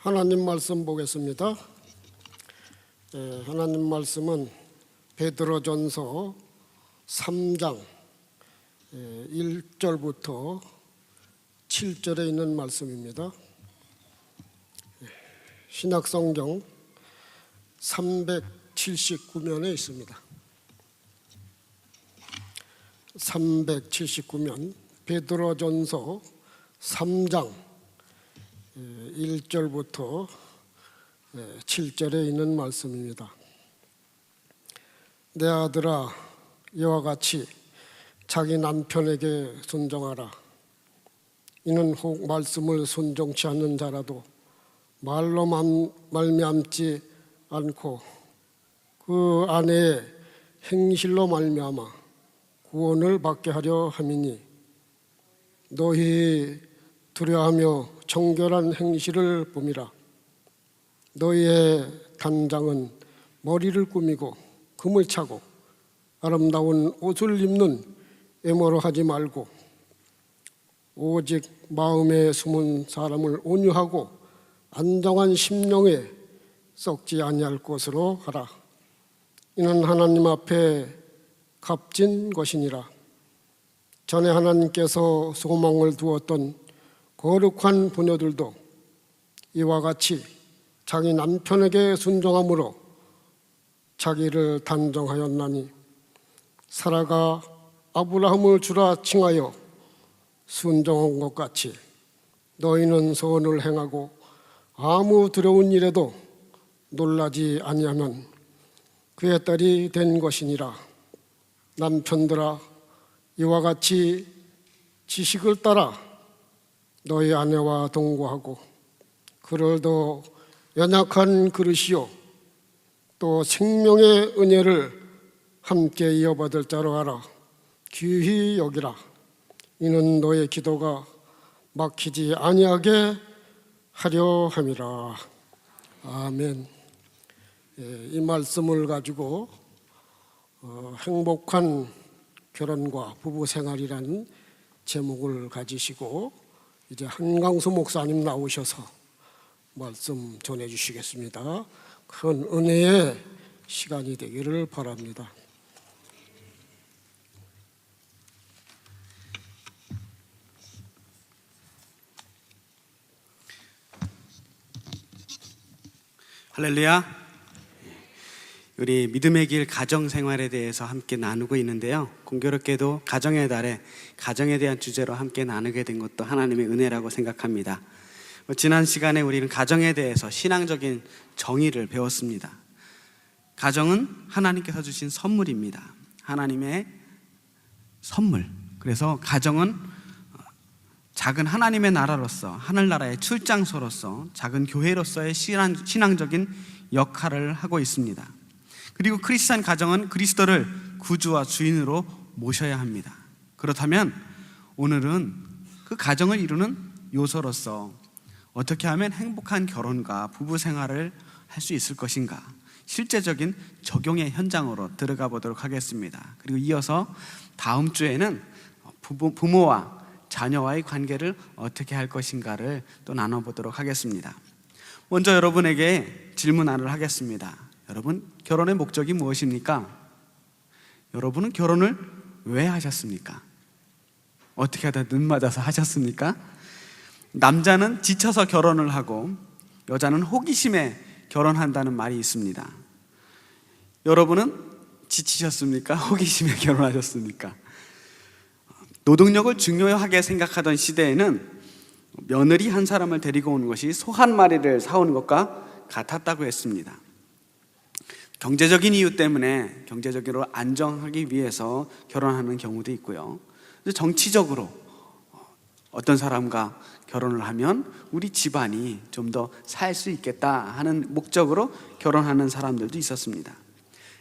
하나님 말씀 보겠습니다. 하나님 말씀은 베드로전서 3장 1절부터 7절에 있는 말씀입니다. 신약성경 379면에 있습니다. 379면 베드로전서 3장 1절부터 7절에 있는 말씀입니다. 내 아들아, 이와 같이 자기 남편에게 순종하라. 이는 혹 말씀을 순종치 않는 자라도 말로 말미암지 않고 그 아내의 행실로 말미암아 구원을 받게 하려 함이니, 너희 두려워하며 정결한 행실을 봄이라. 너희의 단장은 머리를 꾸미고 금을 차고 아름다운 옷을 입는 애모로 하지 말고, 오직 마음에 숨은 사람을 온유하고 안정한 심령에 썩지 아니할 것으로 하라. 이는 하나님 앞에 값진 것이니라. 전에 하나님께서 소망을 두었던 거룩한 부녀들도 이와 같이 자기 남편에게 순종함으로 자기를 단정하였나니, 사라가 아브라함을 주라 칭하여 순종한 것 같이 너희는 선을 행하고 아무 두려운 일에도 놀라지 아니하면 그의 딸이 된 것이니라. 남편들아, 이와 같이 지식을 따라 너희 아내와 동거하고 그를 더 연약한 그릇이요 또 생명의 은혜를 함께 이어받을 자로 알아 귀히 여기라. 이는 너의 기도가 막히지 아니하게 하려 함이라. 아멘. 이 말씀을 가지고 행복한 결혼과 부부 생활이라는 제목을 가지시고 이제 한강수 목사님 나오셔서 말씀 전해주시겠습니다. 큰 은혜의 시간이 되기를 바랍니다. 할렐루야. 우리 믿음의 길 가정생활에 대해서 함께 나누고 있는데요, 공교롭게도 가정의 달에 가정에 대한 주제로 함께 나누게 된 것도 하나님의 은혜라고 생각합니다. 지난 시간에 우리는 가정에 대해서 신앙적인 정의를 배웠습니다. 가정은 하나님께서 주신 선물입니다. 하나님의 선물. 그래서 가정은 작은 하나님의 나라로서, 하늘나라의 출장소로서, 작은 교회로서의 신앙적인 역할을 하고 있습니다. 그리고 크리스찬 가정은 그리스도를 구주와 주인으로 모셔야 합니다. 그렇다면 오늘은 그 가정을 이루는 요소로서 어떻게 하면 행복한 결혼과 부부 생활을 할 수 있을 것인가, 실제적인 적용의 현장으로 들어가 보도록 하겠습니다. 그리고 이어서 다음 주에는 부모와 자녀와의 관계를 어떻게 할 것인가를 또 나눠보도록 하겠습니다. 먼저 여러분에게 질문 하나를 하겠습니다. 여러분, 결혼의 목적이 무엇입니까? 여러분은 결혼을 왜 하셨습니까? 어떻게 하다 눈 맞아서 하셨습니까? 남자는 지쳐서 결혼을 하고 여자는 호기심에 결혼한다는 말이 있습니다. 여러분은 지치셨습니까? 호기심에 결혼하셨습니까? 노동력을 중요하게 생각하던 시대에는 며느리 한 사람을 데리고 오는 것이 소 한 마리를 사오는 것과 같았다고 했습니다. 경제적인 이유 때문에 경제적으로 안정하기 위해서 결혼하는 경우도 있고요, 정치적으로 어떤 사람과 결혼을 하면 우리 집안이 좀 더 살 수 있겠다 하는 목적으로 결혼하는 사람들도 있었습니다.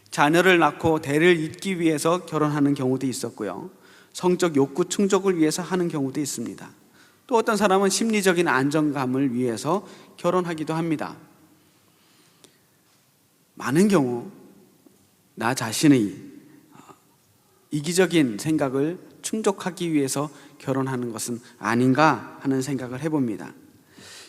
자녀를 낳고 대를 잇기 위해서 결혼하는 경우도 있었고요, 성적 욕구 충족을 위해서 하는 경우도 있습니다. 또 어떤 사람은 심리적인 안정감을 위해서 결혼하기도 합니다. 많은 경우 나 자신의 이기적인 생각을 충족하기 위해서 결혼하는 것은 아닌가 하는 생각을 해봅니다.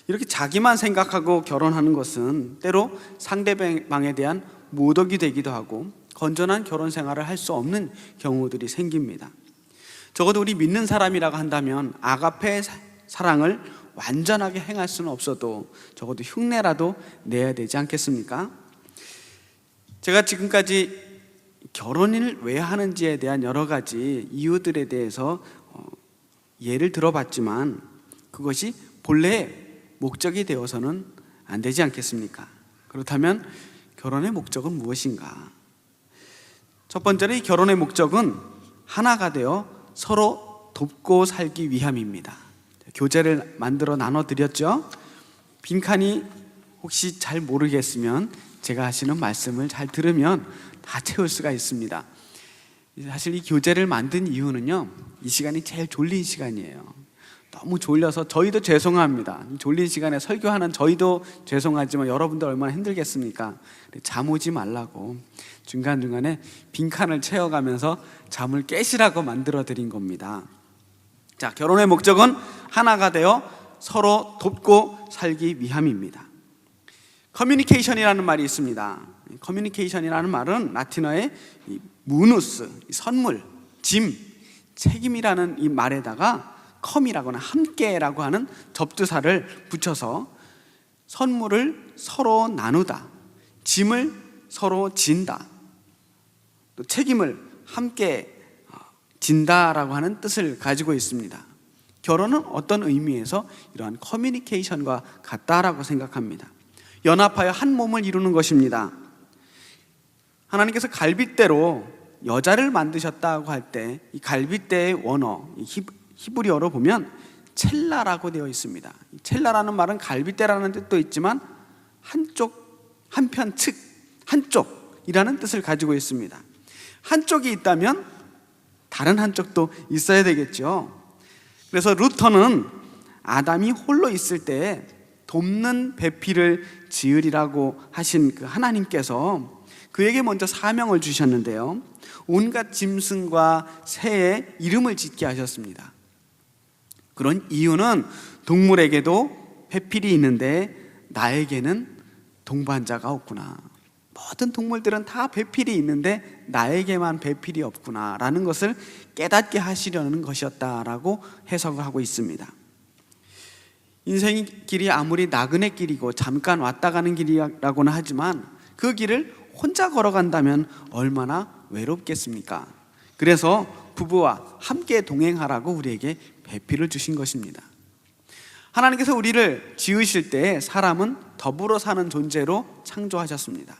이렇게 자기만 생각하고 결혼하는 것은 때로 상대방에 대한 모독이 되기도 하고 건전한 결혼 생활을 할 수 없는 경우들이 생깁니다. 적어도 우리 믿는 사람이라고 한다면 아가페의 사랑을 완전하게 행할 수는 없어도 적어도 흉내라도 내야 되지 않겠습니까? 제가 지금까지 결혼을 왜 하는지에 대한 여러 가지 이유들에 대해서 예를 들어봤지만 그것이 본래의 목적이 되어서는 안 되지 않겠습니까? 그렇다면 결혼의 목적은 무엇인가? 첫 번째로 이 결혼의 목적은 하나가 되어 서로 돕고 살기 위함입니다. 교재를 만들어 나눠드렸죠? 빈칸이 혹시 잘 모르겠으면 제가 하시는 말씀을 잘 들으면 다 채울 수가 있습니다. 사실 이 교재를 만든 이유는요, 이 시간이 제일 졸린 시간이에요. 너무 졸려서 저희도 죄송합니다. 졸린 시간에 설교하는 저희도 죄송하지만 여러분들 얼마나 힘들겠습니까? 잠 오지 말라고 중간중간에 빈칸을 채워가면서 잠을 깨시라고 만들어 드린 겁니다. 자, 결혼의 목적은 하나가 되어 서로 돕고 살기 위함입니다. 커뮤니케이션이라는 말이 있습니다. 커뮤니케이션이라는 말은 라틴어의 무누스, 선물, 짐, 책임이라는 이 말에다가 컴이라거나 함께라고 하는 접두사를 붙여서 선물을 서로 나누다, 짐을 서로 진다, 또 책임을 함께 진다라고 하는 뜻을 가지고 있습니다. 결혼은 어떤 의미에서 이러한 커뮤니케이션과 같다라고 생각합니다. 연합하여 한 몸을 이루는 것입니다. 하나님께서 갈빗대로 여자를 만드셨다고 할 때 이 갈빗대의 원어, 히브리어로 보면 첼라라고 되어 있습니다. 첼라라는 말은 갈빗대라는 뜻도 있지만 한쪽, 한편, 측, 한쪽이라는 뜻을 가지고 있습니다. 한쪽이 있다면 다른 한쪽도 있어야 되겠죠. 그래서 루터는 아담이 홀로 있을 때 돕는 배필을 지으리라고 하신 그 하나님께서 그에게 먼저 사명을 주셨는데요, 온갖 짐승과 새의 이름을 짓게 하셨습니다. 그런 이유는 동물에게도 배필이 있는데 나에게는 동반자가 없구나, 모든 동물들은 다 배필이 있는데 나에게만 배필이 없구나 라는 것을 깨닫게 하시려는 것이었다라고 해석을 하고 있습니다. 인생의 길이 아무리 나그네 길이고 잠깐 왔다 가는 길이라고는 하지만 그 길을 혼자 걸어간다면 얼마나 외롭겠습니까? 그래서 부부와 함께 동행하라고 우리에게 배필을 주신 것입니다. 하나님께서 우리를 지으실 때 사람은 더불어 사는 존재로 창조하셨습니다.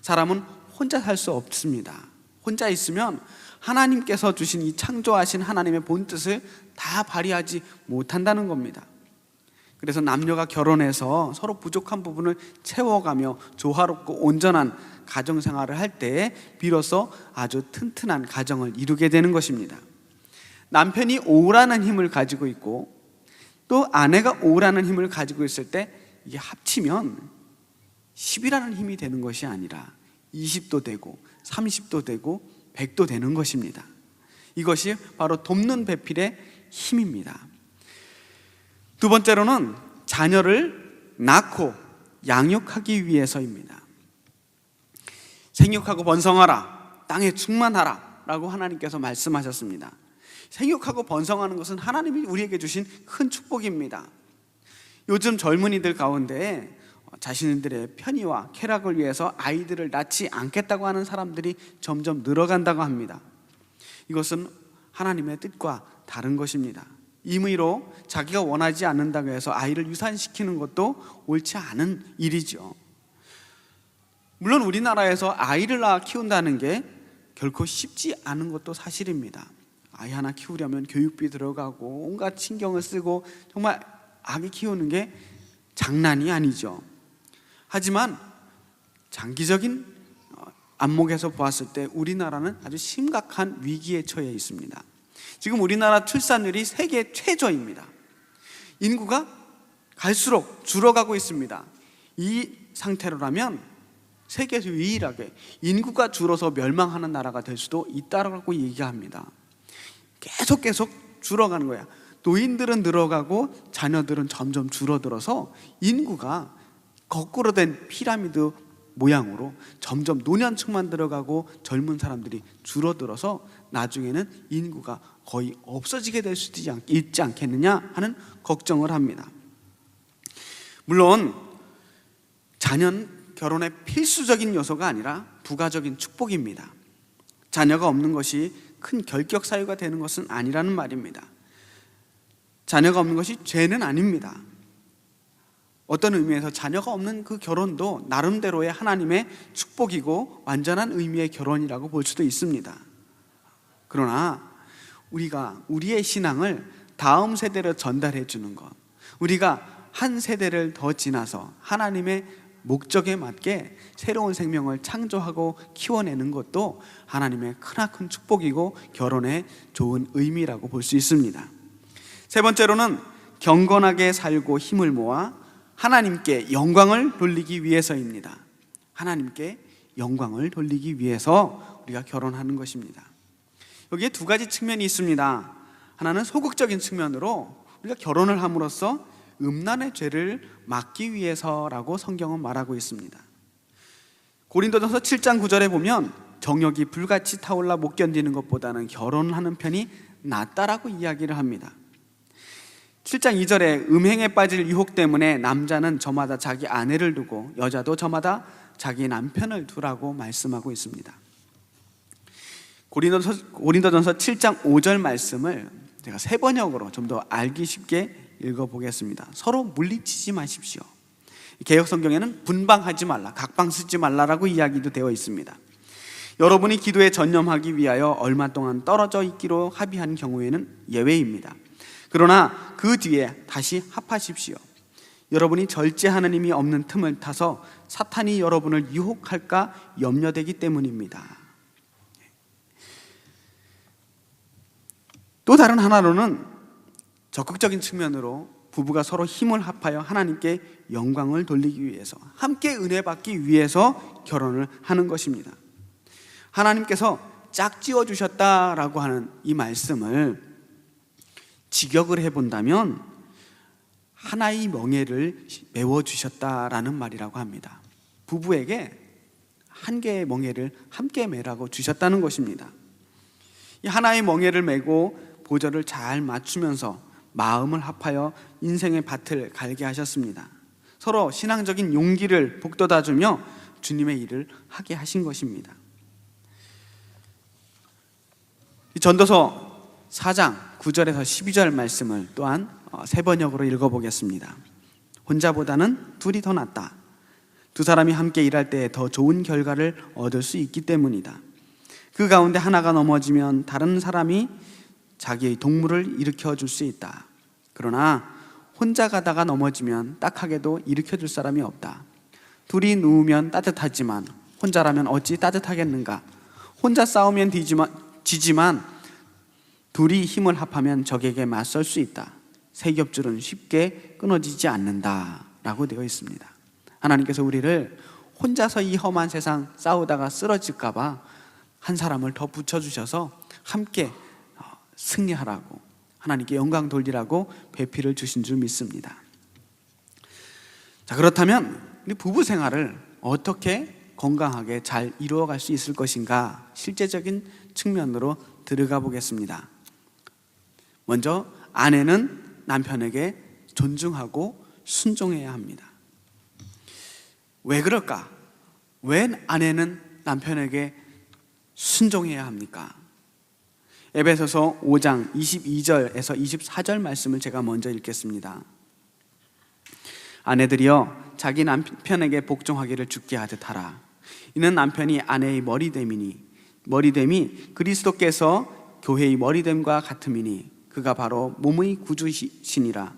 사람은 혼자 살 수 없습니다. 혼자 있으면 하나님께서 주신 이 창조하신 하나님의 본뜻을 다 발휘하지 못한다는 겁니다. 그래서 남녀가 결혼해서 서로 부족한 부분을 채워가며 조화롭고 온전한 가정생활을 할 때 비로소 아주 튼튼한 가정을 이루게 되는 것입니다. 남편이 5라는 힘을 가지고 있고 또 아내가 5라는 힘을 가지고 있을 때 이게 합치면 10이라는 힘이 되는 것이 아니라 20도 되고 30도 되고 100도 되는 것입니다. 이것이 바로 돕는 배필의 힘입니다. 두 번째로는 자녀를 낳고 양육하기 위해서입니다. 생육하고 번성하라, 땅에 충만하라 라고 하나님께서 말씀하셨습니다. 생육하고 번성하는 것은 하나님이 우리에게 주신 큰 축복입니다. 요즘 젊은이들 가운데 자신들의 편의와 쾌락을 위해서 아이들을 낳지 않겠다고 하는 사람들이 점점 늘어간다고 합니다. 이것은 하나님의 뜻과 다른 것입니다. 임의로 자기가 원하지 않는다고 해서 아이를 유산시키는 것도 옳지 않은 일이죠. 물론 우리나라에서 아이를 낳아 키운다는 게 결코 쉽지 않은 것도 사실입니다. 아이 하나 키우려면 교육비 들어가고 온갖 신경을 쓰고 정말 아기 키우는 게 장난이 아니죠. 하지만 장기적인 안목에서 보았을 때 우리나라는 아주 심각한 위기에 처해 있습니다. 지금 우리나라 출산율이 세계 최저입니다. 인구가 갈수록 줄어가고 있습니다. 이 상태로라면 세계에서 유일하게 인구가 줄어서 멸망하는 나라가 될 수도 있다라고 얘기합니다. 계속 줄어가는 거야. 노인들은 늘어가고 자녀들은 점점 줄어들어서 인구가 거꾸로 된 피라미드 모양으로 점점 노년층만 들어가고 젊은 사람들이 줄어들어서 나중에는 인구가 거의 없어지게 될 수도 있지 않겠느냐 하는 걱정을 합니다. 물론 자녀는 결혼의 필수적인 요소가 아니라 부가적인 축복입니다. 자녀가 없는 것이 큰 결격 사유가 되는 것은 아니라는 말입니다. 자녀가 없는 것이 죄는 아닙니다. 어떤 의미에서 자녀가 없는 그 결혼도 나름대로의 하나님의 축복이고 완전한 의미의 결혼이라고 볼 수도 있습니다. 그러나 우리가 우리의 신앙을 다음 세대로 전달해 주는 것, 우리가 한 세대를 더 지나서 하나님의 목적에 맞게 새로운 생명을 창조하고 키워내는 것도 하나님의 크나큰 축복이고 결혼의 좋은 의미라고 볼 수 있습니다. 세 번째로는 경건하게 살고 힘을 모아 하나님께 영광을 돌리기 위해서입니다. 하나님께 영광을 돌리기 위해서 우리가 결혼하는 것입니다. 여기에 두 가지 측면이 있습니다. 하나는 소극적인 측면으로 우리가 결혼을 함으로써 음란의 죄를 막기 위해서라고 성경은 말하고 있습니다. 고린도전서 7장 9절에 보면 정욕이 불같이 타올라 못 견디는 것보다는 결혼을 하는 편이 낫다라고 이야기를 합니다. 7장 2절에 음행에 빠질 유혹 때문에 남자는 저마다 자기 아내를 두고 여자도 저마다 자기 남편을 두라고 말씀하고 있습니다. 고린도전서 7장 5절 말씀을 제가 세 번역으로 좀 더 알기 쉽게 읽어보겠습니다. 서로 물리치지 마십시오. 개역 성경에는 분방하지 말라, 각방 쓰지 말라라고 이야기도 되어 있습니다. 여러분이 기도에 전념하기 위하여 얼마 동안 떨어져 있기로 합의한 경우에는 예외입니다. 그러나 그 뒤에 다시 합하십시오. 여러분이 절제하는 힘이 없는 틈을 타서 사탄이 여러분을 유혹할까 염려되기 때문입니다. 또 다른 하나로는 적극적인 측면으로 부부가 서로 힘을 합하여 하나님께 영광을 돌리기 위해서, 함께 은혜 받기 위해서 결혼을 하는 것입니다. 하나님께서 짝지어 주셨다라고 하는 이 말씀을 직역을 해본다면 하나의 멍에를 메워주셨다라는 말이라고 합니다. 부부에게 한 개의 멍에를 함께 매라고 주셨다는 것입니다. 이 하나의 멍에를 메고 보절을 잘 맞추면서 마음을 합하여 인생의 밭을 갈게 하셨습니다. 서로 신앙적인 용기를 북돋아주며 주님의 일을 하게 하신 것입니다. 이 전도서 4장 9절에서 12절 말씀을 또한 세 번역으로 읽어보겠습니다. 혼자보다는 둘이 더 낫다. 두 사람이 함께 일할 때 더 좋은 결과를 얻을 수 있기 때문이다. 그 가운데 하나가 넘어지면 다른 사람이 자기의 동물을 일으켜 줄 수 있다. 그러나 혼자 가다가 넘어지면 딱하게도 일으켜 줄 사람이 없다. 둘이 누우면 따뜻하지만 혼자라면 어찌 따뜻하겠는가. 혼자 싸우면 지지만 둘이 힘을 합하면 적에게 맞설 수 있다. 세 겹줄은 쉽게 끊어지지 않는다 라고 되어 있습니다. 하나님께서 우리를 혼자서 이 험한 세상 싸우다가 쓰러질까 봐 한 사람을 더 붙여주셔서 함께 승리하라고, 하나님께 영광 돌리라고 배필을 주신 줄 믿습니다. 자, 그렇다면 우리 부부 생활을 어떻게 건강하게 잘 이루어갈 수 있을 것인가, 실제적인 측면으로 들어가 보겠습니다. 먼저 아내는 남편에게 존중하고 순종해야 합니다. 왜 그럴까? 왜 아내는 남편에게 순종해야 합니까? 에베소서 5장 22절에서 24절 말씀을 제가 먼저 읽겠습니다. 아내들이여 자기 남편에게 복종하기를 주께 하듯 하라. 이는 남편이 아내의 머리됨이 그리스도께서 교회의 머리됨과 같음이니 그가 바로 몸의 구주시니라.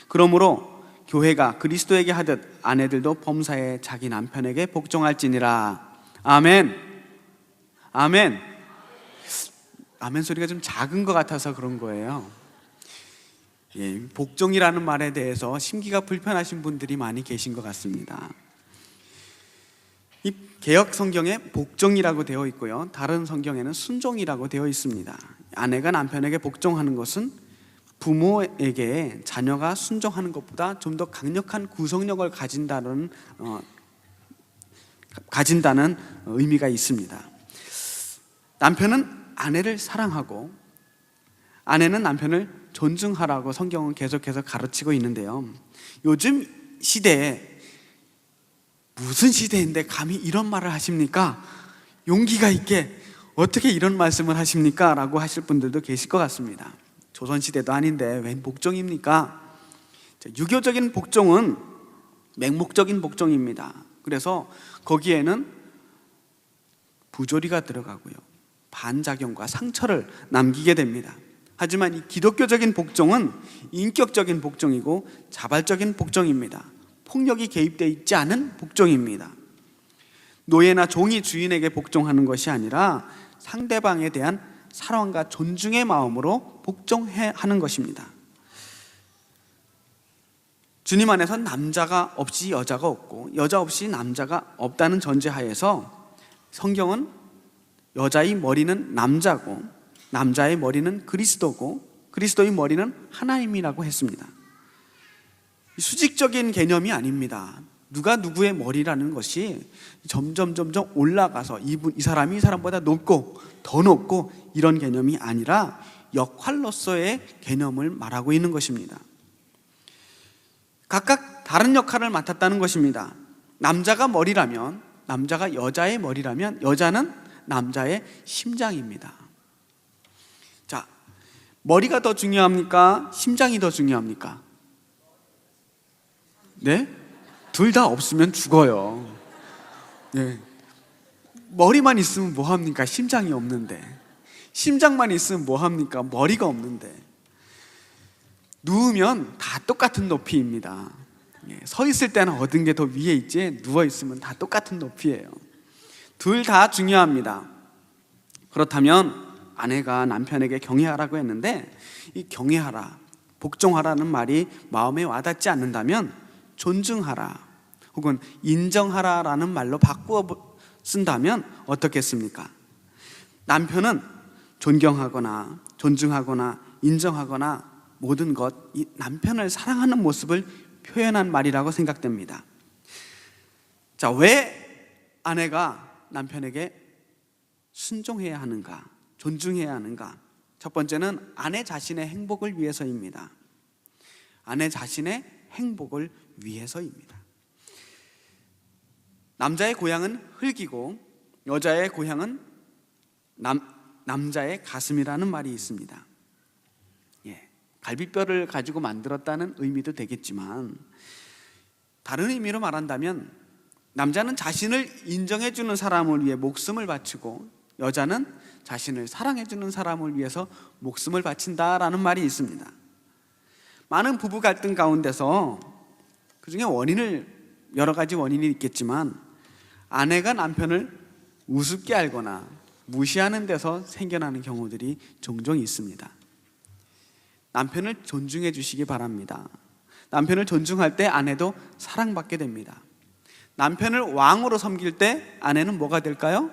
그러므로 교회가 그리스도에게 하듯 아내들도 범사에 자기 남편에게 복종할지니라. 아멘. 아멘. 아멘 소리가 좀 작은 것 같아서 그런 거예요. 예, 복종이라는 말에 대해서 심기가 불편하신 분들이 많이 계신 것 같습니다. 이 개역 성경에 복종이라고 되어 있고요, 다른 성경에는 순종이라고 되어 있습니다. 아내가 남편에게 복종하는 것은 부모에게 자녀가 순종하는 것보다 좀 더 강력한 구속력을 가진다는 의미가 있습니다. 남편은 아내를 사랑하고 아내는 남편을 존중하라고 성경은 계속해서 가르치고 있는데요. 요즘 시대에 무슨 시대인데 감히 이런 말을 하십니까? 용기가 있게 어떻게 이런 말씀을 하십니까? 라고 하실 분들도 계실 것 같습니다. 조선시대도 아닌데 웬 복종입니까? 유교적인 복종은 맹목적인 복종입니다. 그래서 거기에는 부조리가 들어가고요, 반작용과 상처를 남기게 됩니다. 하지만 이 기독교적인 복종은 인격적인 복종이고 자발적인 복종입니다. 폭력이 개입되어 있지 않은 복종입니다. 노예나 종이 주인에게 복종하는 것이 아니라 상대방에 대한 사랑과 존중의 마음으로 복종해야 하는 것입니다. 주님 안에서 남자가 없이 여자가 없고 여자 없이 남자가 없다는 전제하에서 성경은 여자의 머리는 남자고 남자의 머리는 그리스도고 그리스도의 머리는 하나님이라고 했습니다. 수직적인 개념이 아닙니다. 누가 누구의 머리라는 것이 점점 올라가서 이 사람이 이 사람보다 높고 더 높고 이런 개념이 아니라 역할로서의 개념을 말하고 있는 것입니다. 각각 다른 역할을 맡았다는 것입니다. 남자가 머리라면, 남자가 여자의 머리라면 여자는 남자의 심장입니다. 자, 머리가 더 중요합니까? 심장이 더 중요합니까? 네? 둘 다 없으면 죽어요. 네. 머리만 있으면 뭐합니까? 심장이 없는데. 심장만 있으면 뭐합니까? 머리가 없는데. 누우면 다 똑같은 높이입니다. 서 있을 때는 얻은 게 더 위에 있지 누워 있으면 다 똑같은 높이예요. 둘 다 중요합니다. 그렇다면 아내가 남편에게 경외하라고 했는데 이 경외하라, 복종하라는 말이 마음에 와닿지 않는다면 존중하라 혹은 인정하라라는 말로 바꾸어 쓴다면 어떻겠습니까? 남편은 존경하거나 존중하거나 인정하거나 모든 것, 이 남편을 사랑하는 모습을 표현한 말이라고 생각됩니다. 자, 왜 아내가 남편에게 순종해야 하는가, 존중해야 하는가? 첫 번째는 아내 자신의 행복을 위해서입니다. 아내 자신의 행복을 위해서입니다. 남자의 고향은 흙이고 여자의 고향은 남자의 가슴이라는 말이 있습니다. 갈비뼈를 가지고 만들었다는 의미도 되겠지만 다른 의미로 말한다면 남자는 자신을 인정해주는 사람을 위해 목숨을 바치고 여자는 자신을 사랑해주는 사람을 위해서 목숨을 바친다라는 말이 있습니다. 많은 부부 갈등 가운데서 그중에 여러 가지 원인이 있겠지만 아내가 남편을 우습게 알거나 무시하는 데서 생겨나는 경우들이 종종 있습니다. 남편을 존중해 주시기 바랍니다. 남편을 존중할 때 아내도 사랑받게 됩니다. 남편을 왕으로 섬길 때 아내는 뭐가 될까요?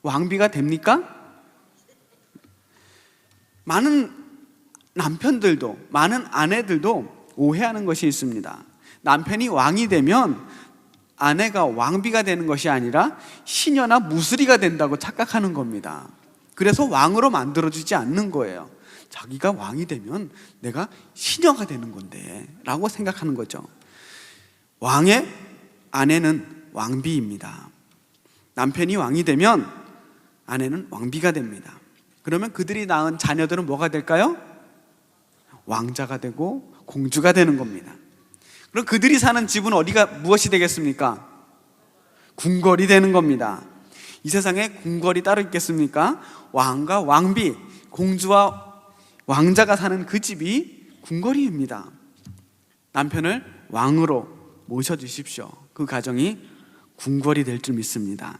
왕비가 됩니까? 많은 남편들도, 많은 아내들도 오해하는 것이 있습니다. 남편이 왕이 되면 아내가 왕비가 되는 것이 아니라 시녀나 무슬이가 된다고 착각하는 겁니다. 그래서 왕으로 만들어주지 않는 거예요. 자기가 왕이 되면 내가 시녀가 되는 건데 라고 생각하는 거죠. 왕의 아내는 왕비입니다. 남편이 왕이 되면 아내는 왕비가 됩니다. 그러면 그들이 낳은 자녀들은 뭐가 될까요? 왕자가 되고 공주가 되는 겁니다. 그럼 그들이 사는 집은 무엇이 되겠습니까? 궁궐이 되는 겁니다. 이 세상에 궁궐이 따로 있겠습니까? 왕과 왕비, 공주와 왕자가 사는 그 집이 궁궐입니다. 남편을 왕으로 모셔주십시오. 그 가정이 궁궐이 될 줄 믿습니다.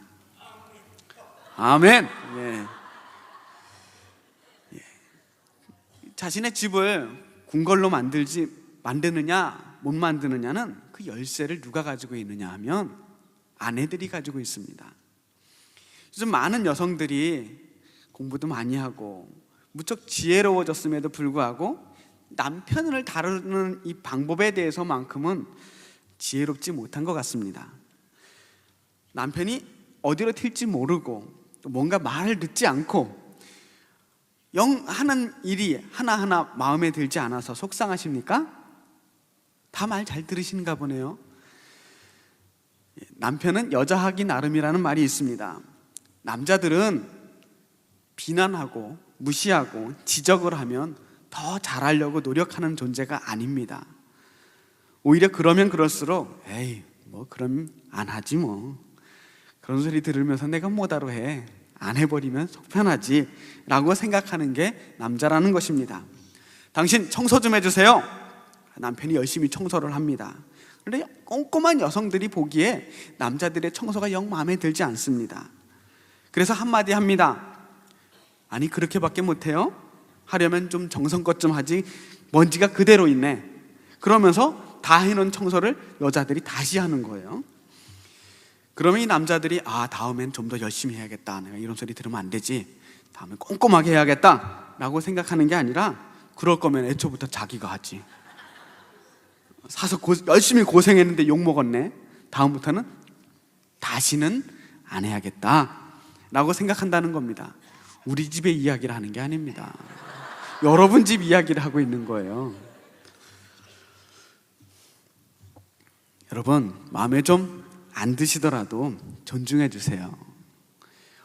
아멘. 자신의 집을 궁궐로 만드느냐 못 만드느냐는 그 열쇠를 누가 가지고 있느냐 하면 아내들이 가지고 있습니다. 요즘 많은 여성들이 공부도 많이 하고 무척 지혜로워졌음에도 불구하고 남편을 다루는 이 방법에 대해서만큼은 지혜롭지 못한 것 같습니다. 남편이 어디로 튈지 모르고 또 뭔가 말을 듣지 않고 영 하는 일이 하나하나 마음에 들지 않아서 속상하십니까? 다 말 잘 들으시는가 보네요. 남편은 여자 하기 나름이라는 말이 있습니다. 남자들은 비난하고 무시하고 지적을 하면 더 잘하려고 노력하는 존재가 아닙니다. 오히려 그러면 그럴수록 에이 뭐 그럼 안 하지 뭐, 그런 소리 들으면서 내가 뭐다로 해, 안 해버리면 속편하지 라고 생각하는 게 남자라는 것입니다. 당신 청소 좀 해주세요. 남편이 열심히 청소를 합니다. 그런데 꼼꼼한 여성들이 보기에 남자들의 청소가 영 마음에 들지 않습니다. 그래서 한마디 합니다. 아니 그렇게밖에 못해요? 하려면 좀 정성껏 좀 하지, 먼지가 그대로 있네. 그러면서 다 해놓은 청소를 여자들이 다시 하는 거예요. 그러면 이 남자들이 다음엔 좀 더 열심히 해야겠다, 내가 이런 소리 들으면 안 되지, 다음엔 꼼꼼하게 해야겠다 라고 생각하는 게 아니라, 그럴 거면 애초부터 자기가 하지, 사서 열심히 고생했는데 욕먹었네, 다음부터는 다시는 안 해야겠다 라고 생각한다는 겁니다. 우리 집의 이야기를 하는 게 아닙니다. 여러분 집 이야기를 하고 있는 거예요. 여러분, 마음에 좀 안 드시더라도 존중해 주세요.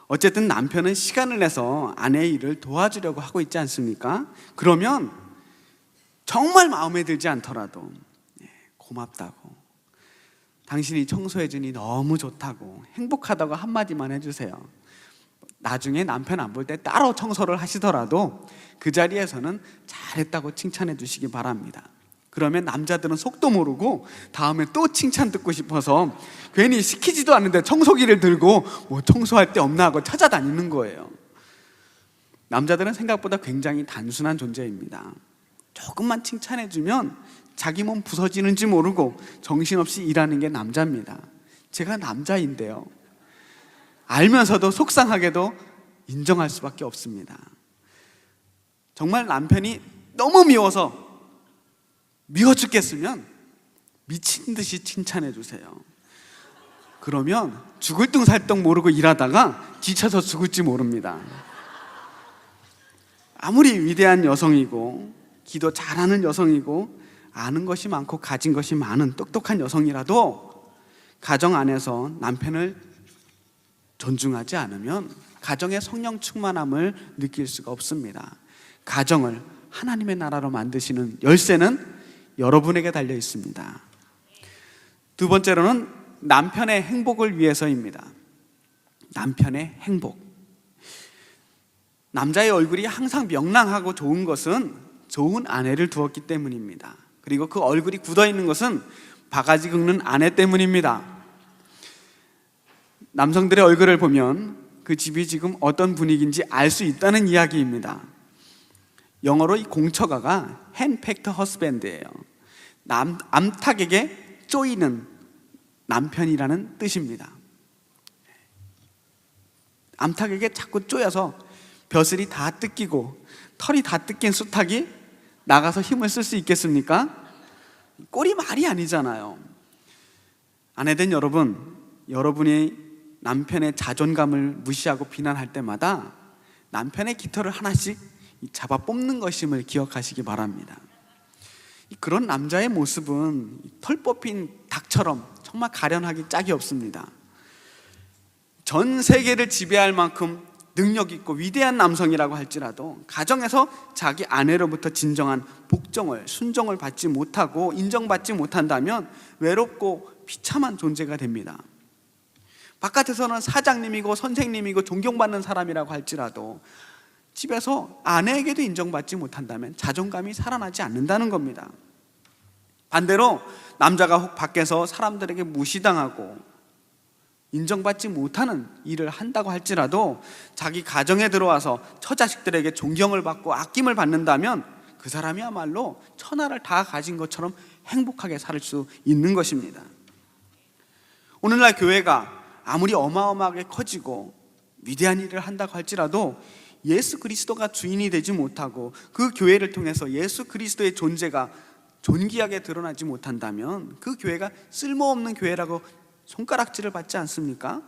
어쨌든 남편은 시간을 내서 아내의 일을 도와주려고 하고 있지 않습니까? 그러면 정말 마음에 들지 않더라도 고맙다고, 당신이 청소해 주니 너무 좋다고, 행복하다고 한마디만 해주세요. 나중에 남편 안 볼 때 따로 청소를 하시더라도 그 자리에서는 잘했다고 칭찬해 주시기 바랍니다. 그러면 남자들은 속도 모르고 다음에 또 칭찬 듣고 싶어서 괜히 시키지도 않는데 청소기를 들고 뭐 청소할 데 없나 하고 찾아다니는 거예요. 남자들은 생각보다 굉장히 단순한 존재입니다. 조금만 칭찬해주면 자기 몸 부서지는지 모르고 정신없이 일하는 게 남자입니다. 제가 남자인데요, 알면서도 속상하게도 인정할 수밖에 없습니다. 정말 남편이 너무 미워서 미워 죽겠으면 미친 듯이 칭찬해 주세요. 그러면 죽을 둥 살 둥 모르고 일하다가 지쳐서 죽을지 모릅니다. 아무리 위대한 여성이고 기도 잘하는 여성이고 아는 것이 많고 가진 것이 많은 똑똑한 여성이라도 가정 안에서 남편을 존중하지 않으면 가정의 성령 충만함을 느낄 수가 없습니다. 가정을 하나님의 나라로 만드시는 열쇠는 여러분에게 달려 있습니다. 두 번째로는 남편의 행복을 위해서입니다. 남편의 행복. 남자의 얼굴이 항상 명랑하고 좋은 것은 좋은 아내를 두었기 때문입니다. 그리고 그 얼굴이 굳어있는 것은 바가지 긁는 아내 때문입니다. 남성들의 얼굴을 보면 그 집이 지금 어떤 분위기인지 알 수 있다는 이야기입니다. 영어로 이 공처가가 핸팩트 허스밴드예요. 암탉에게 쪼이는 남편이라는 뜻입니다. 암탉에게 자꾸 쪼여서 벼슬이 다 뜯기고 털이 다 뜯긴 수탉이 나가서 힘을 쓸 수 있겠습니까? 꼴이 말이 아니잖아요. 아내된 여러분, 여러분이 남편의 자존감을 무시하고 비난할 때마다 남편의 깃털을 하나씩 잡아 뽑는 것임을 기억하시기 바랍니다. 그런 남자의 모습은 털 뽑힌 닭처럼 정말 가련하기 짝이 없습니다. 전 세계를 지배할 만큼 능력 있고 위대한 남성이라고 할지라도 가정에서 자기 아내로부터 진정한 복종을, 순종을 받지 못하고 인정받지 못한다면 외롭고 비참한 존재가 됩니다. 바깥에서는 사장님이고 선생님이고 존경받는 사람이라고 할지라도 집에서 아내에게도 인정받지 못한다면 자존감이 살아나지 않는다는 겁니다. 반대로 남자가 혹 밖에서 사람들에게 무시당하고 인정받지 못하는 일을 한다고 할지라도 자기 가정에 들어와서 처자식들에게 존경을 받고 아낌을 받는다면 그 사람이야말로 천하를 다 가진 것처럼 행복하게 살 수 있는 것입니다. 오늘날 교회가 아무리 어마어마하게 커지고 위대한 일을 한다고 할지라도 예수 그리스도가 주인이 되지 못하고 그 교회를 통해서 예수 그리스도의 존재가 존귀하게 드러나지 못한다면 그 교회가 쓸모없는 교회라고 손가락질을 받지 않습니까?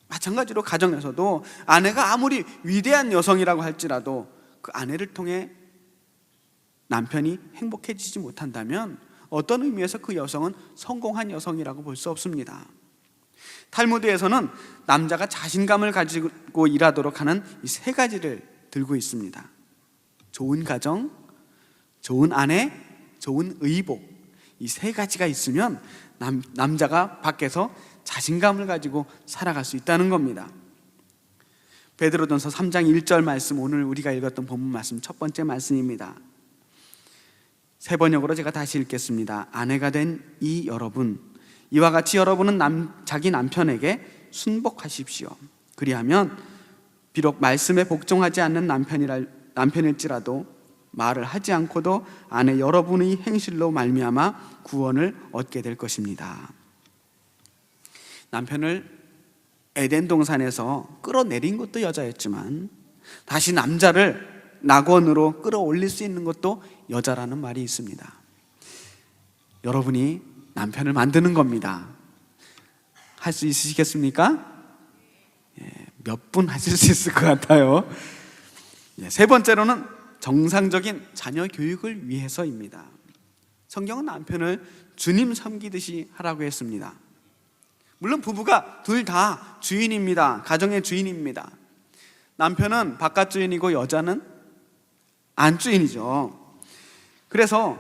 마찬가지로 가정에서도 아내가 아무리 위대한 여성이라고 할지라도 그 아내를 통해 남편이 행복해지지 못한다면 어떤 의미에서 그 여성은 성공한 여성이라고 볼 수 없습니다. 탈무드에서는 남자가 자신감을 가지고 일하도록 하는 이 세 가지를 들고 있습니다. 좋은 가정, 좋은 아내, 좋은 의복, 이 세 가지가 있으면 남자가 밖에서 자신감을 가지고 살아갈 수 있다는 겁니다. 베드로전서 3장 1절 말씀, 오늘 우리가 읽었던 본문 말씀 첫 번째 말씀입니다. 세 번역으로 제가 다시 읽겠습니다. 아내가 된 이 여러분, 이와 같이 여러분은 자기 남편에게 순복하십시오. 그리하면 비록 말씀에 복종하지 않는 남편일지라도 말을 하지 않고도 아내 여러분의 행실로 말미암아 구원을 얻게 될 것입니다. 남편을 에덴 동산에서 끌어내린 것도 여자였지만 다시 남자를 낙원으로 끌어올릴 수 있는 것도 여자라는 말이 있습니다. 여러분이 남편을 만드는 겁니다. 할 수 있으시겠습니까? 몇 분 하실 수 있을 것 같아요. 세 번째로는 정상적인 자녀 교육을 위해서입니다. 성경은 남편을 주님 섬기듯이 하라고 했습니다. 물론 부부가 둘 다 주인입니다. 가정의 주인입니다. 남편은 바깥 주인이고 여자는 안 주인이죠. 그래서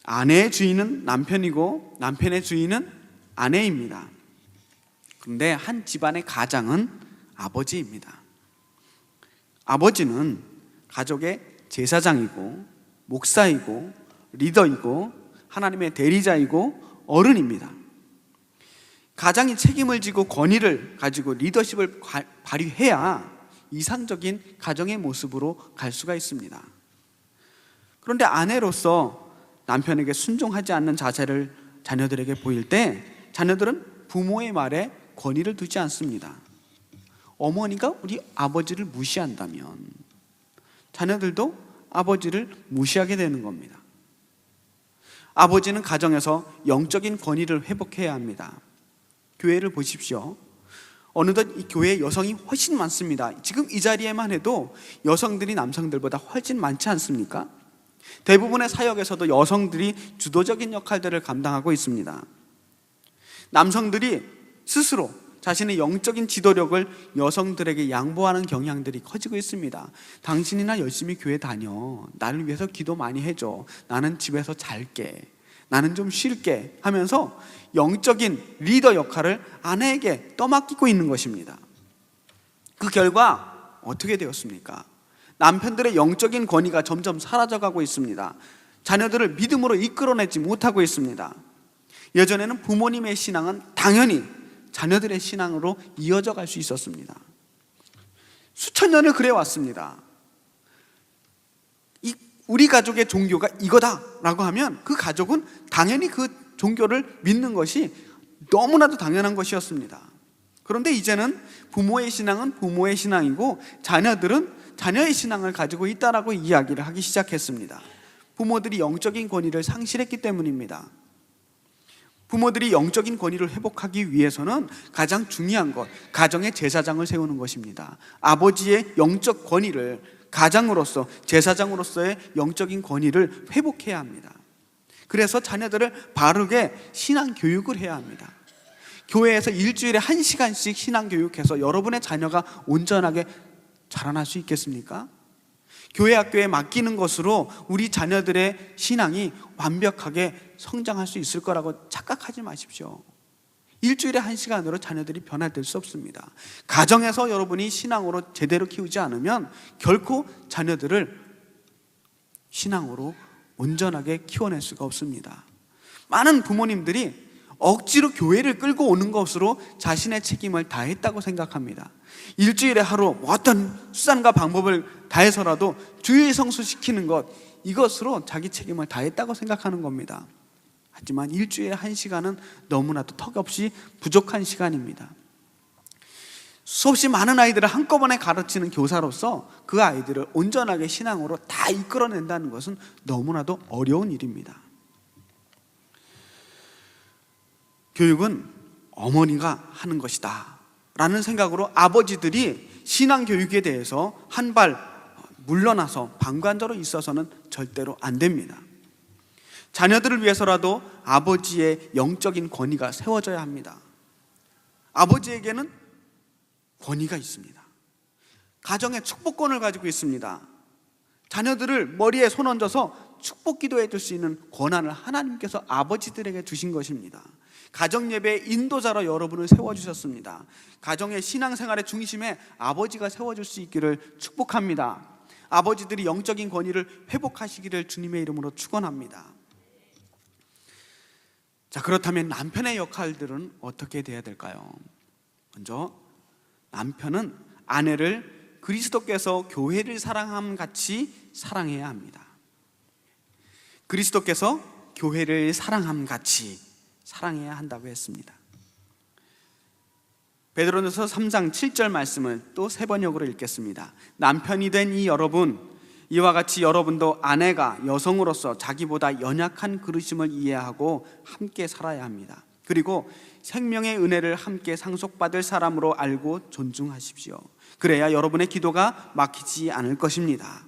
아내의 주인은 남편이고 남편의 주인은 아내입니다. 그런데 한 집안의 가장은 아버지입니다. 아버지는 가족의 제사장이고 목사이고 리더이고 하나님의 대리자이고 어른입니다. 가장이 책임을 지고 권위를 가지고 리더십을 발휘해야 이상적인 가정의 모습으로 갈 수가 있습니다. 그런데 아내로서 남편에게 순종하지 않는 자세를 자녀들에게 보일 때 자녀들은 부모의 말에 권위를 두지 않습니다. 어머니가 우리 아버지를 무시한다면 자녀들도 아버지를 무시하게 되는 겁니다. 아버지는 가정에서 영적인 권위를 회복해야 합니다. 교회를 보십시오. 어느덧 이 교회에 여성이 훨씬 많습니다. 지금 이 자리에만 해도 여성들이 남성들보다 훨씬 많지 않습니까? 대부분의 사역에서도 여성들이 주도적인 역할들을 감당하고 있습니다. 남성들이 스스로 자신의 영적인 지도력을 여성들에게 양보하는 경향들이 커지고 있습니다. 당신이나 열심히 교회 다녀. 나를 위해서 기도 많이 해줘. 나는 집에서 잘게. 나는 좀 쉴게 하면서 영적인 리더 역할을 아내에게 떠맡기고 있는 것입니다. 그 결과 어떻게 되었습니까? 남편들의 영적인 권위가 점점 사라져가고 있습니다. 자녀들을 믿음으로 이끌어내지 못하고 있습니다. 예전에는 부모님의 신앙은 당연히 자녀들의 신앙으로 이어져 갈 수 있었습니다. 수천 년을 그래 왔습니다. 우리 가족의 종교가 이거다라고 하면 그 가족은 당연히 그 종교를 믿는 것이 너무나도 당연한 것이었습니다. 그런데 이제는 부모의 신앙은 부모의 신앙이고 자녀들은 자녀의 신앙을 가지고 있다라고 이야기를 하기 시작했습니다. 부모들이 영적인 권위를 상실했기 때문입니다. 부모들이 영적인 권위를 회복하기 위해서는 가장 중요한 것, 가정의 제사장을 세우는 것입니다. 아버지의 영적 권위를 가장으로서, 제사장으로서의 영적인 권위를 회복해야 합니다. 그래서 자녀들을 바르게 신앙 교육을 해야 합니다. 교회에서 일주일에 1시간씩 신앙 교육해서 여러분의 자녀가 온전하게 자라날 수 있겠습니까? 교회 학교에 맡기는 것으로 우리 자녀들의 신앙이 완벽하게 성장할 수 있을 거라고 착각하지 마십시오. 일주일에 1시간으로 자녀들이 변화될 수 없습니다. 가정에서 여러분이 신앙으로 제대로 키우지 않으면 결코 자녀들을 신앙으로 온전하게 키워낼 수가 없습니다. 많은 부모님들이 억지로 교회를 끌고 오는 것으로 자신의 책임을 다했다고 생각합니다. 일주일에 하루 어떤 수단과 방법을 다해서라도 주일 성수시키는 것, 이것으로 자기 책임을 다했다고 생각하는 겁니다. 하지만 일주일에 1시간은 너무나도 턱없이 부족한 시간입니다. 수없이 많은 아이들을 한꺼번에 가르치는 교사로서 그 아이들을 온전하게 신앙으로 다 이끌어낸다는 것은 너무나도 어려운 일입니다. 교육은 어머니가 하는 것이다 라는 생각으로 아버지들이 신앙 교육에 대해서 한 발 물러나서 방관자로 있어서는 절대로 안 됩니다. 자녀들을 위해서라도 아버지의 영적인 권위가 세워져야 합니다. 아버지에게는 권위가 있습니다. 가정의 축복권을 가지고 있습니다. 자녀들을 머리에 손 얹어서 축복 기도해 줄 수 있는 권한을 하나님께서 아버지들에게 주신 것입니다. 가정예배의 인도자로 여러분을 세워주셨습니다. 가정의 신앙생활의 중심에 아버지가 세워줄 수 있기를 축복합니다. 아버지들이 영적인 권위를 회복하시기를 주님의 이름으로 축원합니다. 자, 그렇다면 남편의 역할들은 어떻게 돼야 될까요? 먼저 남편은 아내를 그리스도께서 교회를 사랑함 같이 사랑해야 합니다. 그리스도께서 교회를 사랑함 같이 사랑해야 한다고 했습니다. 베드로전서 3장 7절 말씀을 또 세 번역으로 읽겠습니다. 남편이 된 이 여러분, 이와 같이 여러분도 아내가 여성으로서 자기보다 연약한 그릇임을 이해하고 함께 살아야 합니다. 그리고 생명의 은혜를 함께 상속받을 사람으로 알고 존중하십시오. 그래야 여러분의 기도가 막히지 않을 것입니다.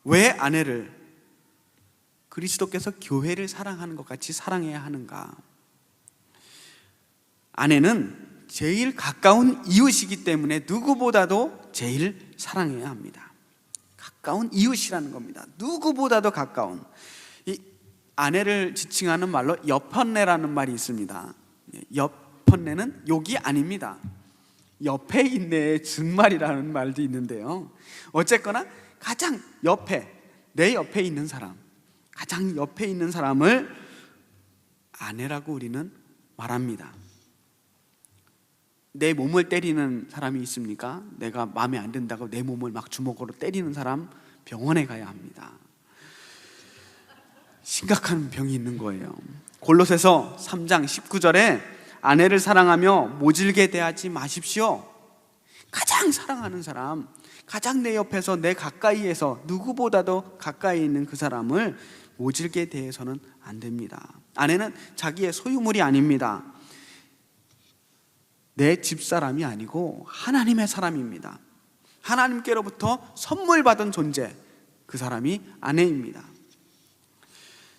왜 아내를 그리스도께서 교회를 사랑하는 것 같이 사랑해야 하는가? 아내는 제일 가까운 이웃이기 때문에 누구보다도 제일 사랑해야 합니다. 가까운 이웃이라는 겁니다. 누구보다도 가까운. 이 아내를 지칭하는 말로 옆헌내라는 말이 있습니다. 옆헌내는 욕이 아닙니다. 옆에 있네의 준말이라는 말도 있는데요. 어쨌거나 가장 옆에, 내 옆에 있는 사람, 가장 옆에 있는 사람을 아내라고 우리는 말합니다. 내 몸을 때리는 사람이 있습니까? 내가 마음에 안 든다고 내 몸을 막 주먹으로 때리는 사람, 병원에 가야 합니다. 심각한 병이 있는 거예요. 골로새서 3장 19절에 아내를 사랑하며 모질게 대하지 마십시오. 가장 사랑하는 사람, 가장 내 옆에서 내 가까이에서 누구보다도 가까이 있는 그 사람을 모질게 대해서는 안 됩니다. 아내는 자기의 소유물이 아닙니다. 내 집사람이 아니고 하나님의 사람입니다. 하나님께로부터 선물 받은 존재, 그 사람이 아내입니다.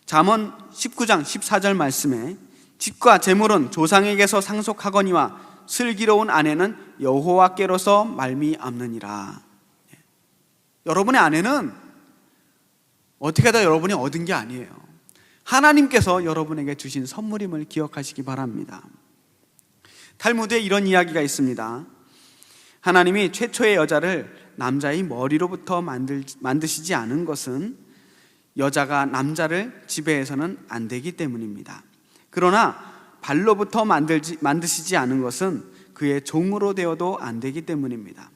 잠언 19장 14절 말씀에 집과 재물은 조상에게서 상속하거니와 슬기로운 아내는 여호와께로서 말미암느니라. 여러분의 아내는 어떻게 하다 여러분이 얻은 게 아니에요. 하나님께서 여러분에게 주신 선물임을 기억하시기 바랍니다. 탈무드에 이런 이야기가 있습니다. 하나님이 최초의 여자를 남자의 머리로부터 만드시지 않은 것은 여자가 남자를 지배해서는 안 되기 때문입니다. 그러나 발로부터 만드시지 않은 것은 그의 종으로 되어도 안 되기 때문입니다.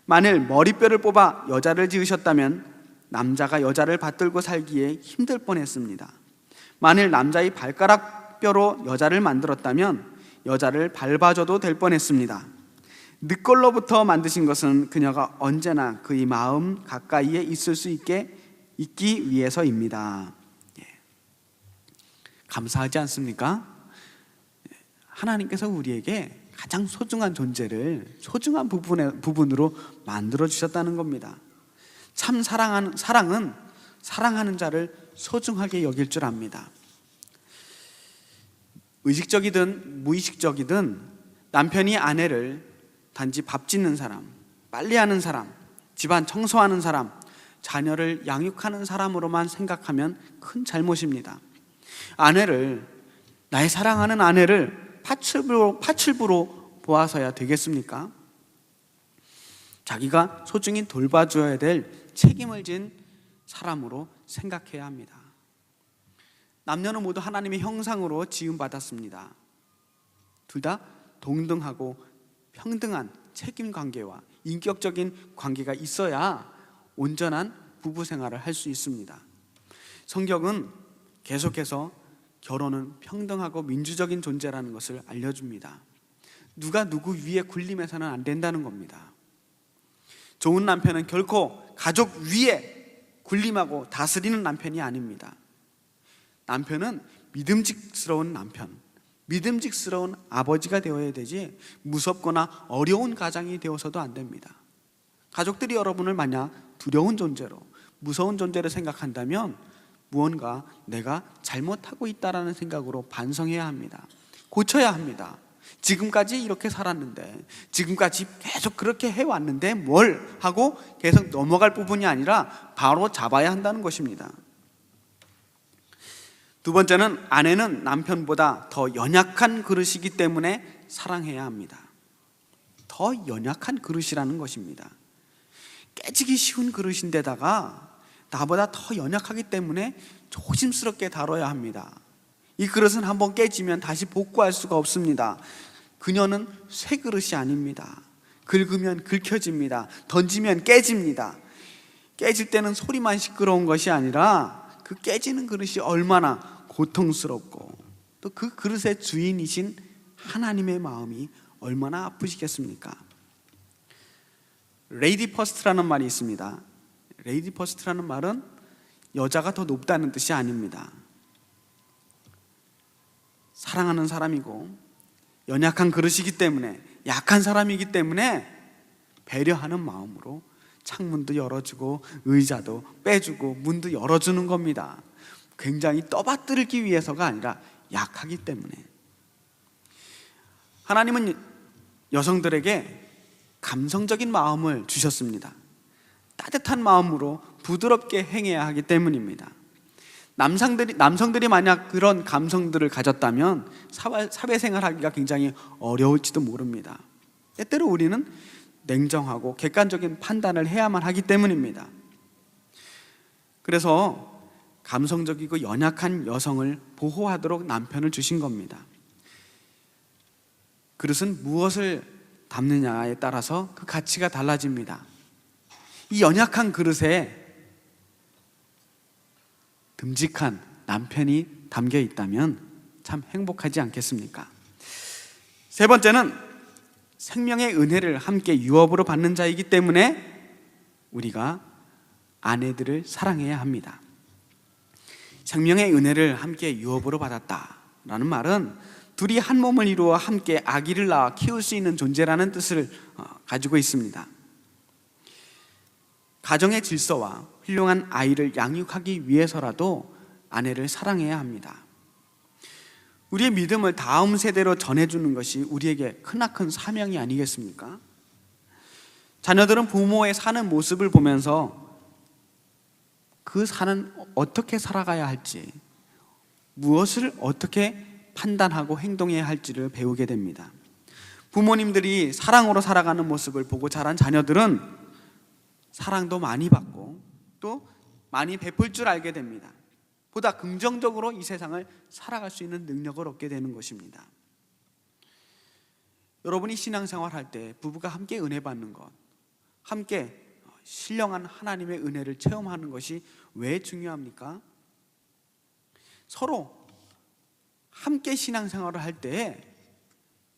만일 머리뼈를 뽑아 여자를 지으셨다면 남자가 여자를 받들고 살기에 힘들 뻔했습니다. 만일 남자의 발가락 뼈로 여자를 만들었다면 여자를 밟아줘도 될 뻔했습니다. 늑걸로부터 만드신 것은 그녀가 언제나 그의 마음 가까이에 있을 수 있기 위해서입니다. 감사하지 않습니까? 하나님께서 우리에게 가장 소중한 존재를 소중한 부분으로 만들어 주셨다는 겁니다. 참 사랑은 사랑하는 자를 소중하게 여길 줄 압니다. 의식적이든 무의식적이든 남편이 아내를 단지 밥 짓는 사람, 빨래하는 사람, 집안 청소하는 사람, 자녀를 양육하는 사람으로만 생각하면 큰 잘못입니다. 나의 사랑하는 아내를 파출부로 보아서야 되겠습니까? 자기가 소중히 돌봐줘야 될 책임을 진 사람으로 생각해야 합니다. 남녀는 모두 하나님의 형상으로 지음받았습니다. 둘 다 동등하고 평등한 책임 관계와 인격적인 관계가 있어야 온전한 부부 생활을 할 수 있습니다. 성경은 계속해서 결혼은 평등하고 민주적인 존재라는 것을 알려줍니다. 누가 누구 위에 군림해서는 안 된다는 겁니다. 좋은 남편은 결코 가족 위에 군림하고 다스리는 남편이 아닙니다. 남편은 믿음직스러운 남편, 믿음직스러운 아버지가 되어야 되지 무섭거나 어려운 가장이 되어서도 안 됩니다. 가족들이 여러분을 만약 두려운 존재로, 무서운 존재로 생각한다면 무언가 내가 잘못하고 있다라는 생각으로 반성해야 합니다. 고쳐야 합니다. 지금까지 이렇게 살았는데, 지금까지 계속 그렇게 해왔는데 뭘 하고 계속 넘어갈 부분이 아니라 바로 잡아야 한다는 것입니다. 두 번째는 아내는 남편보다 더 연약한 그릇이기 때문에 사랑해야 합니다. 더 연약한 그릇이라는 것입니다. 깨지기 쉬운 그릇인데다가 나보다 더 연약하기 때문에 조심스럽게 다뤄야 합니다. 이 그릇은 한번 깨지면 다시 복구할 수가 없습니다. 그녀는 새 그릇이 아닙니다. 긁으면 긁혀집니다. 던지면 깨집니다. 깨질 때는 소리만 시끄러운 것이 아니라 그 깨지는 그릇이 얼마나 고통스럽고 또 그 그릇의 주인이신 하나님의 마음이 얼마나 아프시겠습니까? 레이디 퍼스트라는 말이 있습니다. 레이디 퍼스트라는 말은 여자가 더 높다는 뜻이 아닙니다. 사랑하는 사람이고 연약한 그릇이기 때문에, 약한 사람이기 때문에 배려하는 마음으로 창문도 열어주고 의자도 빼주고 문도 열어주는 겁니다. 굉장히 떠받들기 위해서가 아니라 약하기 때문에. 하나님은 여성들에게 감성적인 마음을 주셨습니다. 따뜻한 마음으로 부드럽게 행해야 하기 때문입니다. 남성들이 만약 그런 감성들을 가졌다면 사회생활하기가 굉장히 어려울지도 모릅니다. 때때로 우리는 냉정하고 객관적인 판단을 해야만 하기 때문입니다. 그래서 감성적이고 연약한 여성을 보호하도록 남편을 주신 겁니다. 그릇은 무엇을 담느냐에 따라서 그 가치가 달라집니다. 이 연약한 그릇에 듬직한 남편이 담겨 있다면 참 행복하지 않겠습니까? 세 번째는 생명의 은혜를 함께 유업으로 받는 자이기 때문에 우리가 아내들을 사랑해야 합니다. 생명의 은혜를 함께 유업으로 받았다라는 말은 둘이 한 몸을 이루어 함께 아기를 낳아 키울 수 있는 존재라는 뜻을 가지고 있습니다. 가정의 질서와 훌륭한 아이를 양육하기 위해서라도 아내를 사랑해야 합니다. 우리의 믿음을 다음 세대로 전해주는 것이 우리에게 크나큰 사명이 아니겠습니까? 자녀들은 부모의 사는 모습을 보면서 그 사는 어떻게 살아가야 할지, 무엇을 어떻게 판단하고 행동해야 할지를 배우게 됩니다. 부모님들이 사랑으로 살아가는 모습을 보고 자란 자녀들은 사랑도 많이 받고 또 많이 베풀 줄 알게 됩니다. 보다 긍정적으로 이 세상을 살아갈 수 있는 능력을 얻게 되는 것입니다. 여러분이 신앙생활할 때 부부가 함께 은혜 받는 것, 함께 신령한 하나님의 은혜를 체험하는 것이 왜 중요합니까? 서로 함께 신앙생활을 할 때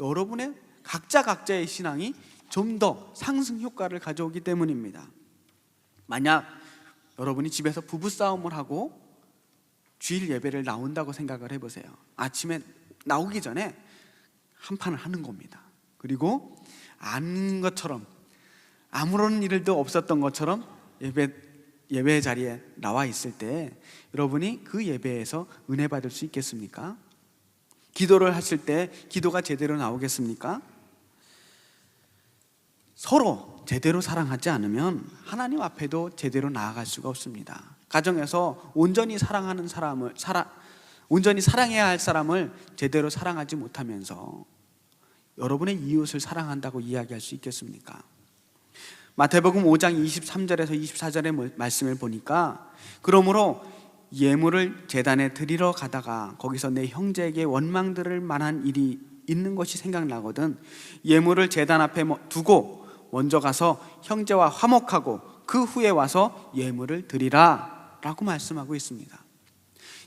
여러분의 각자의 신앙이 좀 더 상승 효과를 가져오기 때문입니다. 만약 여러분이 집에서 부부싸움을 하고 주일 예배를 나온다고 생각을 해보세요. 아침에 나오기 전에 한 판을 하는 겁니다. 그리고 아는 것처럼 아무런 일도 없었던 것처럼 예배 자리에 나와 있을 때 여러분이 그 예배에서 은혜 받을 수 있겠습니까? 기도를 하실 때 기도가 제대로 나오겠습니까? 서로 제대로 사랑하지 않으면 하나님 앞에도 제대로 나아갈 수가 없습니다. 가정에서 온전히 사랑해야 할 사람을 제대로 사랑하지 못하면서 여러분의 이웃을 사랑한다고 이야기할 수 있겠습니까? 마태복음 5장 23절에서 24절의 말씀을 보니까 그러므로 예물을 제단에 드리러 가다가 거기서 내 형제에게 원망 들을 만한 일이 있는 것이 생각나거든 예물을 제단 앞에 두고 먼저 가서 형제와 화목하고 그 후에 와서 예물을 드리라 라고 말씀하고 있습니다.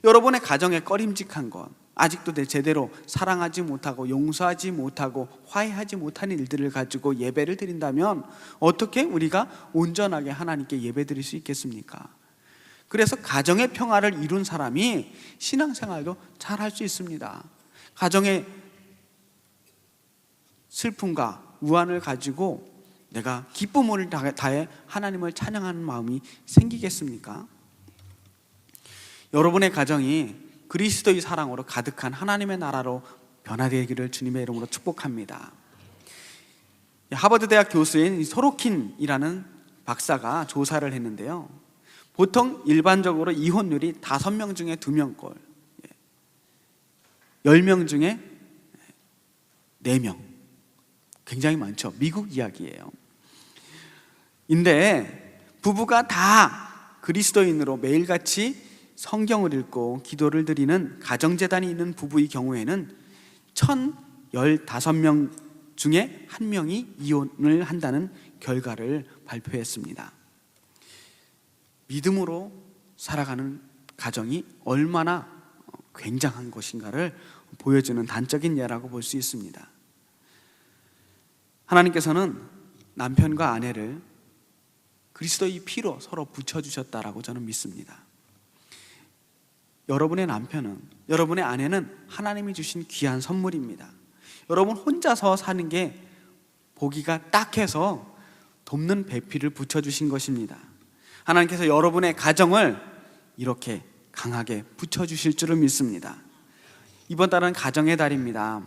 여러분의 가정에 꺼림직한 것, 아직도 제대로 사랑하지 못하고 용서하지 못하고 화해하지 못한 일들을 가지고 예배를 드린다면 어떻게 우리가 온전하게 하나님께 예배 드릴 수 있겠습니까? 그래서 가정의 평화를 이룬 사람이 신앙생활도 잘 할 수 있습니다. 가정의 슬픔과 우환을 가지고 내가 기쁨을 다해 하나님을 찬양하는 마음이 생기겠습니까? 여러분의 가정이 그리스도의 사랑으로 가득한 하나님의 나라로 변화되기를 주님의 이름으로 축복합니다. 하버드 대학 교수인 소로킨이라는 박사가 조사를 했는데요, 보통 일반적으로 이혼율이 5명 중에 2명꼴, 10명 중에 4명, 굉장히 많죠. 미국 이야기예요. 인데 부부가 다 그리스도인으로 매일같이 성경을 읽고 기도를 드리는 가정재단이 있는 부부의 경우에는 1015명 중에 1명이 이혼을 한다는 결과를 발표했습니다. 믿음으로 살아가는 가정이 얼마나 굉장한 것인가를 보여주는 단적인 예라고 볼 수 있습니다. 하나님께서는 남편과 아내를 그리스도의 피로 서로 붙여주셨다라고 저는 믿습니다. 여러분의 남편은, 여러분의 아내는 하나님이 주신 귀한 선물입니다. 여러분 혼자서 사는 게 보기가 딱해서 돕는 배필을 붙여주신 것입니다. 하나님께서 여러분의 가정을 이렇게 강하게 붙여주실 줄을 믿습니다. 이번 달은 가정의 달입니다.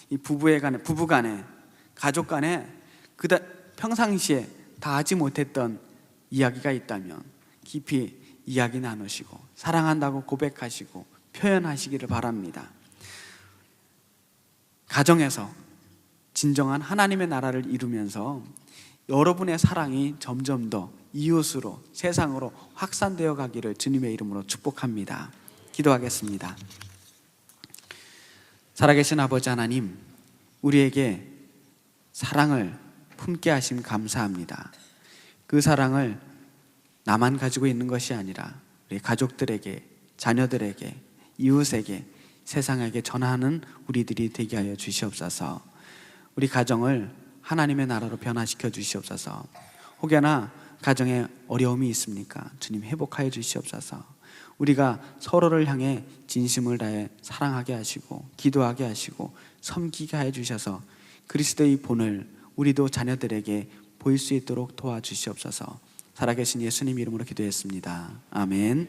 이 부부 간에, 가족 간에 평상시에 다 하지 못했던 이야기가 있다면 깊이 이야기 나누시고 사랑한다고 고백하시고 표현하시기를 바랍니다. 가정에서 진정한 하나님의 나라를 이루면서 여러분의 사랑이 점점 더 이웃으로, 세상으로 확산되어 가기를 주님의 이름으로 축복합니다. 기도하겠습니다. 살아계신 아버지 하나님, 우리에게 사랑을 품게 하심 감사합니다. 그 사랑을 나만 가지고 있는 것이 아니라 우리 가족들에게, 자녀들에게, 이웃에게, 세상에게 전하는 우리들이 되게 하여 주시옵소서. 우리 가정을 하나님의 나라로 변화시켜 주시옵소서. 혹여나 가정에 어려움이 있습니까? 주님 회복하여 주시옵소서. 우리가 서로를 향해 진심을 다해 사랑하게 하시고 기도하게 하시고 섬기게 하여 주셔서 그리스도의 본을 우리도 자녀들에게 보일 수 있도록 도와주시옵소서. 살아계신 예수님 이름으로 기도했습니다. 아멘.